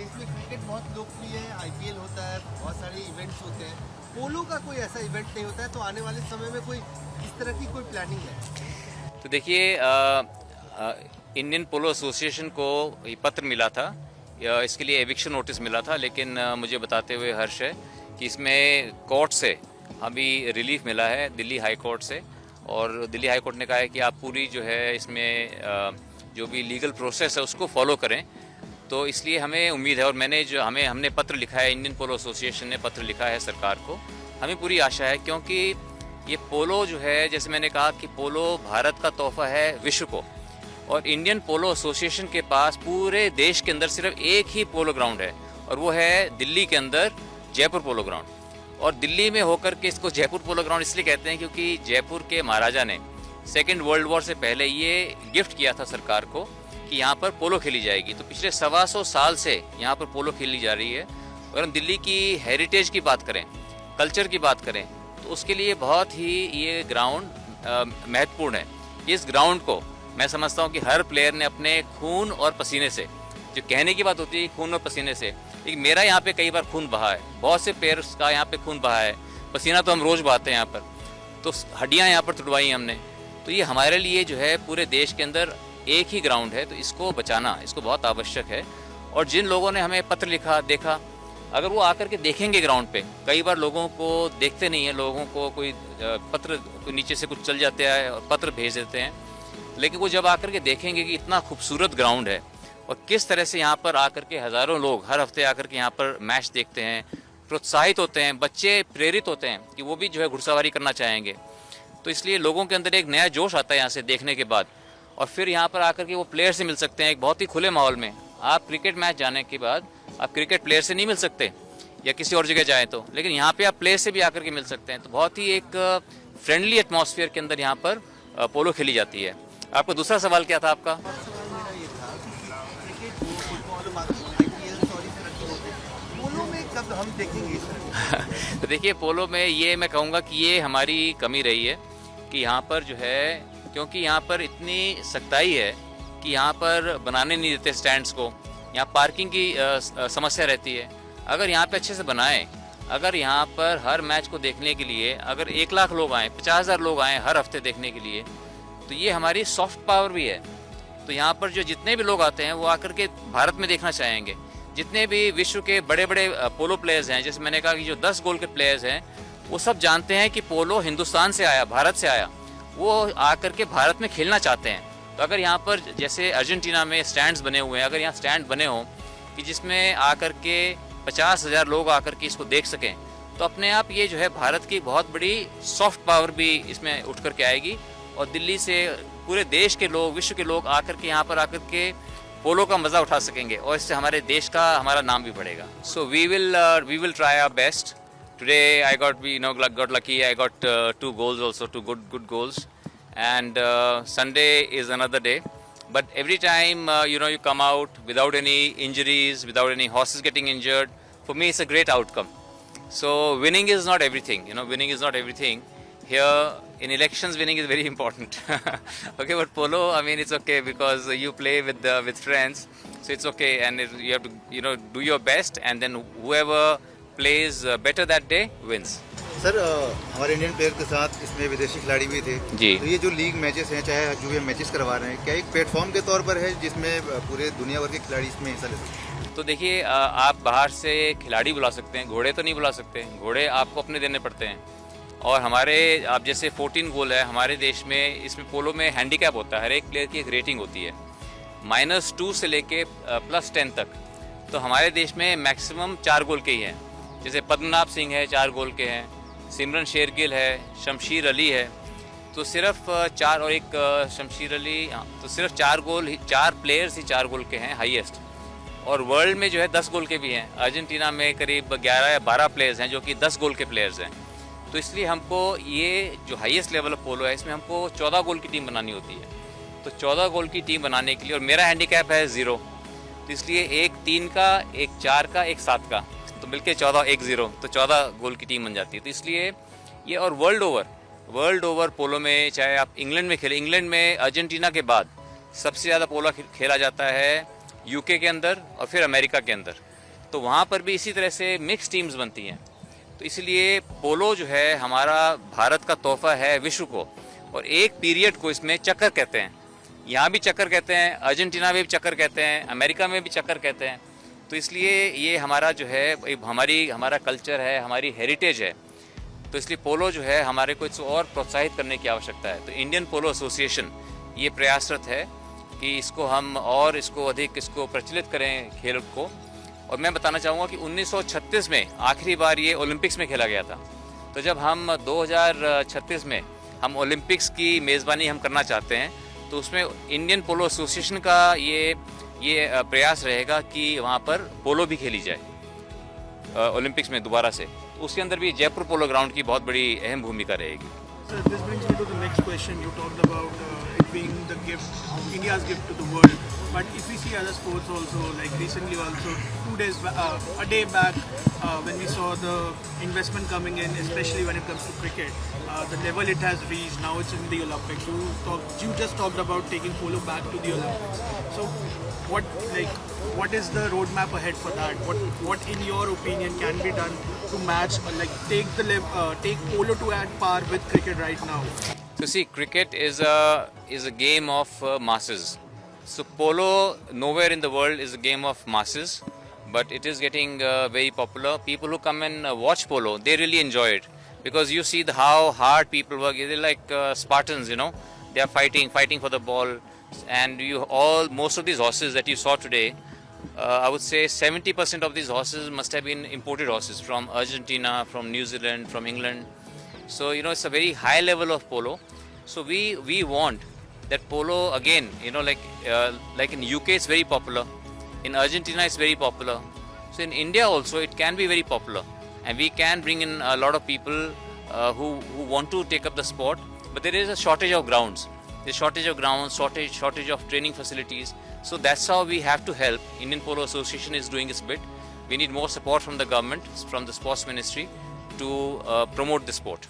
देश में क्रिकेट बहुत लोकप्रिय है, आईपीएल होता है, बहुत सारे इवेंट्स होते हैं। पोलो का कोई ऐसा इवेंट नहीं होता है, तो आने वाले समय में कोई इस तरह की कोई प्लानिंग है? तो देखिए, इंडियन पोलो एसोसिएशन को ये पत्र मिला था, इसके लिए एविक्शन नोटिस मिला था, लेकिन मुझे बताते हुए हर्ष है कि इसमें कोर्ट से अभी रिलीफ मिला है, दिल्ली हाई कोर्ट से। और दिल्ली हाई कोर्ट ने कहा है कि आप पूरी जो है इसमें जो भी लीगल प्रोसेस है उसको फॉलो करें। तो इसलिए हमें उम्मीद है, और हमने पत्र लिखा है, इंडियन पोलो एसोसिएशन ने पत्र लिखा है सरकार को। हमें पूरी आशा है, क्योंकि ये पोलो जो है, जैसे मैंने कहा कि पोलो भारत का तोहफा है विश्व को, और इंडियन पोलो एसोसिएशन के पास पूरे देश के अंदर सिर्फ एक ही पोलो ग्राउंड है, और वो है दिल्ली के अंदर जयपुर पोलो ग्राउंड। और दिल्ली में होकर के इसको जयपुर पोलो ग्राउंड इसलिए कहते हैं क्योंकि जयपुर के महाराजा ने सेकेंड वर्ल्ड वॉर से पहले ये गिफ्ट किया था सरकार को कि यहाँ पर पोलो खेली जाएगी। तो पिछले 125 साल से यहाँ पर पोलो खेली जा रही है। और हम दिल्ली की हेरिटेज की बात करें, कल्चर की बात करें, तो उसके लिए बहुत ही ये ग्राउंड महत्वपूर्ण है। इस ग्राउंड को मैं समझता हूँ कि हर प्लेयर ने अपने खून और पसीने से, जो कहने की बात होती है खून और पसीने से, लेकिन मेरा यहाँ पे कई बार खून बहा है, बहुत से प्लेयर्स का यहाँ पे खून बहा है, पसीना तो हम रोज बहाते हैं यहाँ पर, तो हड्डियाँ यहाँ पर तुड़वाई हमने। तो ये हमारे लिए जो है पूरे देश के अंदर एक ही ग्राउंड है, तो इसको बचाना, इसको बहुत आवश्यक है। और जिन लोगों ने हमें पत्र लिखा, देखा, अगर वो आकर के देखेंगे ग्राउंड पे, कई बार लोगों को देखते नहीं है, लोगों को कोई पत्र नीचे से कुछ चल जाते हैं और पत्र भेज देते हैं, लेकिन वो जब आकर के देखेंगे कि इतना खूबसूरत ग्राउंड है और किस तरह से यहाँ पर आकर के हज़ारों लोग हर हफ्ते आकर के यहाँ पर मैच देखते हैं, प्रोत्साहित होते हैं, बच्चे प्रेरित होते हैं कि वो भी जो है घुड़सवारी करना चाहेंगे। तो इसलिए लोगों के अंदर एक नया जोश आता है यहाँ से देखने के बाद, और फिर यहाँ पर आकर के वो प्लेयर से मिल सकते हैं एक बहुत ही खुले माहौल में। आप क्रिकेट मैच जाने के बाद आप क्रिकेट प्लेयर से नहीं मिल सकते या किसी और जगह जाएँ तो, लेकिन यहाँ पे आप प्लेयर से भी आकर के मिल सकते हैं। तो बहुत ही एक फ्रेंडली एटमॉस्फेयर के अंदर यहाँ पर पोलो खेली जाती है। आपका दूसरा सवाल क्या था आपका? सवाल मेरा ये था कि क्रिकेट, फुटबॉल, बाकी आईपीएल सॉरी से रखे होते हैं, पोलो में कब हम देखेंगे इस तरह? तो देखिए, पोलो में ये मैं कहूँगा कि ये हमारी कमी रही है कि यहाँ पर जो है, क्योंकि यहाँ पर इतनी सख्ताई है कि यहाँ पर बनाने नहीं देते स्टैंड्स को, यहाँ पार्किंग की समस्या रहती है। अगर यहाँ पे अच्छे से बनाएं, अगर यहाँ पर हर मैच को देखने के लिए अगर 1 लाख लोग आएँ, 50,000 लोग आएँ हर हफ्ते देखने के लिए, तो ये हमारी सॉफ्ट पावर भी है। तो यहाँ पर जो जितने भी लोग आते हैं वो आकर के भारत में देखना चाहेंगे। जितने भी विश्व के बड़े बड़े पोलो प्लेयर्स हैं, जैसे मैंने कहा कि जो 10 गोल के प्लेयर्स हैं, वो सब जानते हैं कि पोलो हिंदुस्तान से आया, भारत से आया, वो आकर के भारत में खेलना चाहते हैं। तो अगर यहाँ पर जैसे अर्जेंटीना में स्टैंड्स बने हुए हैं, अगर यहाँ स्टैंड बने हों कि जिसमें आकर के 50,000 लोग आकर के इसको देख सकें, तो अपने आप ये जो है भारत की बहुत बड़ी सॉफ्ट पावर भी इसमें उठ कर के आएगी, और दिल्ली से पूरे देश के लोग, विश्व के लोग आकर के यहाँ पर आकर के पोलो का मज़ा उठा सकेंगे, और इससे हमारे देश का, हमारा नाम भी बढ़ेगा। So we will try our best. Today I got lucky. I got 2 goals also, 2 good goals, and Sunday is another day. But every time you come out without any injuries, without any horses getting injured, for me it's a great outcome. So winning is not everything. Winning is not everything. Here in elections, winning is very important. Okay, but polo, I mean, it's okay because you play with friends, so it's okay, and you have to do your best, and then whoever plays better that day wins. Sir, हमारे Indian player के साथ इसमें विदेशी खिलाड़ी भी थे जी। तो ये जो लीग मैचेस हैं, चाहे जो ये मैचेस करवा रहे हैं, क्या एक प्लेटफॉर्म के तौर पर है जिसमें पूरे दुनिया भर के खिलाड़ी इसमें हिस्सा ले सकते हैं? तो देखिए, आप बाहर से खिलाड़ी बुला सकते हैं, घोड़े तो नहीं बुला सकते। घोड़े आपको अपने देने पड़ते हैं। और हमारे, आप जैसे 14 गोल है हमारे देश में, इसमें पोलो में हैंडीकैप होता है, हर एक प्लेयर की एक रेटिंग होती है, -2 से लेके +10 तक। तो हमारे देश में मैक्सिमम 4 गोल के ही हैं। जैसे पद्मनाभ सिंह है, 4 गोल के हैं, सिमरन शेरगिल है, शमशीर अली है, तो सिर्फ 4, और एक शमशीर अली, तो सिर्फ 4 गोल, 4 प्लेयर्स ही 4 गोल के हैं हाईएस्ट। और वर्ल्ड में जो है 10 गोल के भी हैं। अर्जेंटीना में करीब 11 या 12 प्लेयर्स हैं जो कि 10 गोल के प्लेयर्स हैं। तो इसलिए हमको ये जो हाईएस्ट लेवल ऑफ पोलो है, इसमें हमको 14 गोल की टीम बनानी होती है। तो 14 गोल की टीम बनाने के लिए, और मेरा हैंडीकैप है 0, तो इसलिए एक 3 का, एक 4 का, एक 7 का, तो मिलके 14, 1-0, तो 14 गोल की टीम बन जाती है। तो इसलिए ये, और वर्ल्ड ओवर पोलो में, चाहे आप इंग्लैंड में खेलें, इंग्लैंड में अर्जेंटीना के बाद सबसे ज़्यादा पोलो खेला जाता है यूके के अंदर और फिर अमेरिका के अंदर। तो वहाँ पर भी इसी तरह से मिक्स टीम्स बनती हैं। तो इसलिए पोलो जो है हमारा भारत का तोहफा है विश्व को, और एक पीरियड को इसमें चक्कर कहते हैं। यहाँ भी चक्कर कहते हैं, अर्जेंटीना में भी चक्कर कहते हैं, अमेरिका में भी चक्कर कहते हैं। तो इसलिए ये हमारा जो है हमारा कल्चर है, हमारी हेरिटेज है। तो इसलिए पोलो जो है हमारे को इसको और प्रोत्साहित करने की आवश्यकता है। तो इंडियन पोलो एसोसिएशन ये प्रयासरत है कि इसको हम और इसको अधिक इसको प्रचलित करें खेल को। और मैं बताना चाहूँगा कि 1936 में आखिरी बार ये ओलंपिक्स में खेला गया था। तो जब हम 2036 में हम ओलंपिक्स की मेज़बानी हम करना चाहते हैं, तो उसमें इंडियन पोलो एसोसिएशन का ये प्रयास रहेगा कि वहाँ पर पोलो भी खेली जाए ओलंपिक्स में दोबारा से। उसके अंदर भी जयपुर पोलो ग्राउंड की बहुत बड़ी अहम भूमिका रहेगी। So this brings me to the next question. You talked about it being the gift, India's gift to the world. But if we see other sports also, like recently also, a day back, when we saw the investment coming in, especially when it comes to cricket, the level it has reached, now it's in the Olympics. You just talked about taking polo back to the Olympics. So what is the roadmap ahead for that? What in your opinion can be done to match, take polo to at par with cricket right now? So see, cricket is a game of masses. So polo nowhere in the world is a game of masses, but it is getting very popular. People who come and watch polo, they really enjoy it, because you see how hard people work. They're like Spartans, you know. They are fighting for the ball, and most of these horses that you saw today, I would say 70% of these horses must have been imported horses from Argentina, from New Zealand, from England. So it's a very high level of polo. So we want that polo again. Like in UK it's very popular, in Argentina it's very popular. So in India also it can be very popular, and we can bring in a lot of people who want to take up the sport. But there is a shortage of grounds. There's shortage of grounds, shortage of training facilities. So that's how we have to help. Indian Polo Association is doing its bit. We need more support from the government, from the sports ministry, to promote the sport.